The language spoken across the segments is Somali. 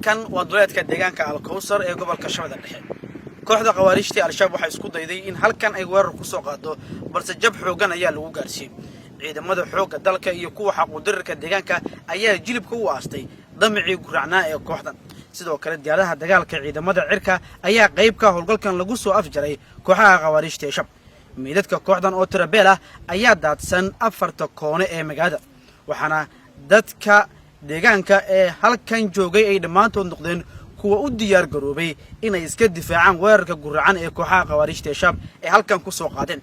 halkan waa duleedka deegaanka Alkowsar ee gobolka Shabeelle Dhexe. Kooxda Qawaariijta Al-Shabaab waxay isku dayday in halkan ay weerar ku soo qaado balse jab xoogan ayaa lagu gaarsiiyay. Ciidamada xoogga dalka iyo kuwa xaquudirka deegaanka ayaa jilibka u aastay damicii guracnaa ee kooxdan. sidoo kale diyaaradaha dagaalka ciidamada cirka ayaa qayb ka howlgalkan lagu soo afjaray kooxaha Qawaariijta Shabaab. meedadka kooxdan oo tirabeel ah ayaa daadsan afarta koone ee magaalada, waxaana dadka deegaanka ee halkan joogay ay dhamaantood noqdeen kuwa u diyaar garoobay inay iska difaacaan weerarka guracan ee kooxaha Qawaariijta Shabaab ee halkan ku soo qaadeen.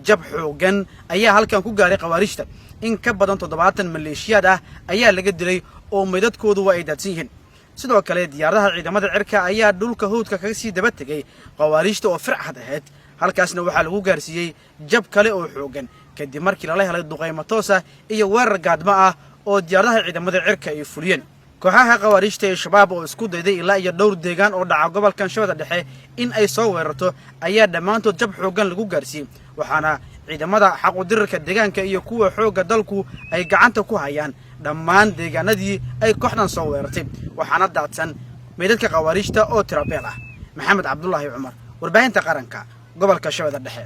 jab xoogan ayaa halkan ku gaaray Qawaariijta, in ka badan 70 maleeshiyaad ah ayaa laga dilay oo meedadkoodu waa ay daadsan yihiin. sidoo kale diyaaradaha ciidamada cirka ayaa dhulka hawdka kaga sii daba tagay Qawaariijta oo fircad ahayd, halkaasna waxaa lagu gaarsiiyay jab kale oo xoogan kadib markii la helay duqeymo toos ah iyo weerar gaadmo ah oo diyaaradaha ciidamada cirka ay fuliyeen. kooxaha Qawaariijta Shabaab oo isku dayday ilaa iyo dhowr deegaan oo dhaca gobolkan Shabeelle Dhexe in ay soo weerarto ayaa dhamaantood jab xoogan lagu gaarsiiyay, waxaana ciidamada xaquudirka deegaanka iyo kuwa xoogga dalku ay gacanta ku hayaan dhammaan deegaanadii ay kooxdan soo weerartay, waxaana daadsan meedadka Qawaariijta oo tirabeel ah. Maxamed Cabdullaahi Cumar, warbaahinta qaranka gobolka Shabeelle Dhexe.